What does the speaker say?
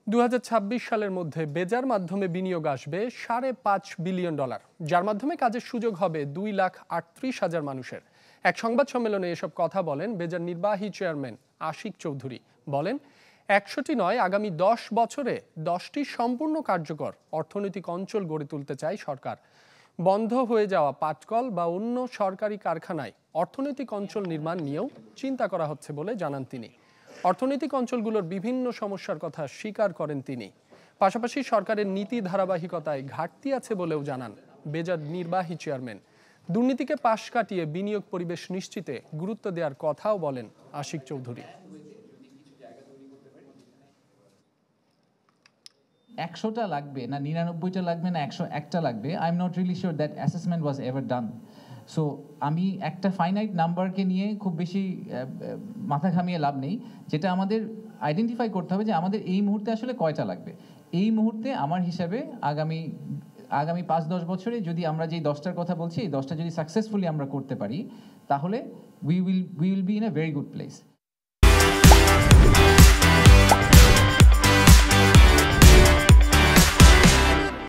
2026 সালের মধ্যে বেজার মাধ্যমে বিনিয়োগ আসবে $5.5 বিলিয়ন, যার মাধ্যমে কাজের সুযোগ হবে 2,38,000 মানুষের। এক সংবাদ সম্মেলনে এসব কথা বলেন বেজার নির্বাহী চেয়ারম্যান আশিক চৌধুরী। বলেন, 100টি নয়, আগামী 10 বছরে 10টি সম্পূর্ণ কার্যকর অর্থনৈতিক অঞ্চল গড়ে তুলতে চায় সরকার। বন্ধ হয়ে যাওয়া পাটকল বা অন্য সরকারি কারখানায় অর্থনৈতিক অঞ্চল নির্মাণ নিয়েও চিন্তা করা হচ্ছে বলে জানান তিনি। অর্থনৈতিক অঞ্চলগুলোর বিভিন্ন সমস্যার কথা স্বীকার করেন তিনি। পাশাপাশি সরকারের নীতি ধারাবাহিকতায় ঘাটতি আছে বলেও জানান বেজার নির্বাহী চেয়ারম্যান। দুর্নীতিকে পাশ কাটিয়ে বিনিয়োগ পরিবেশ নিশ্চিতে গুরুত্ব দেওয়ার কথাও বলেন আশিক চৌধুরী। 100টা লাগবে না 99টা লাগবে না 101টা লাগবে, I am not really sure that assessment was ever done. So আমি একটা ফাইনাইট নাম্বারকে নিয়ে খুব বেশি মাথা ঘামিয়ে লাভ নেই। যেটা আমাদের আইডেন্টিফাই করতে হবে যে আমাদের এই মুহূর্তে আসলে কয়টা লাগবে। এই মুহূর্তে আমার হিসাবে আগামী 5-10 বছরে যদি আমরা যেই 10টার কথা বলছি, এই 10টা যদি সাকসেসফুলি আমরা করতে পারি, তাহলে we will be in a very good place.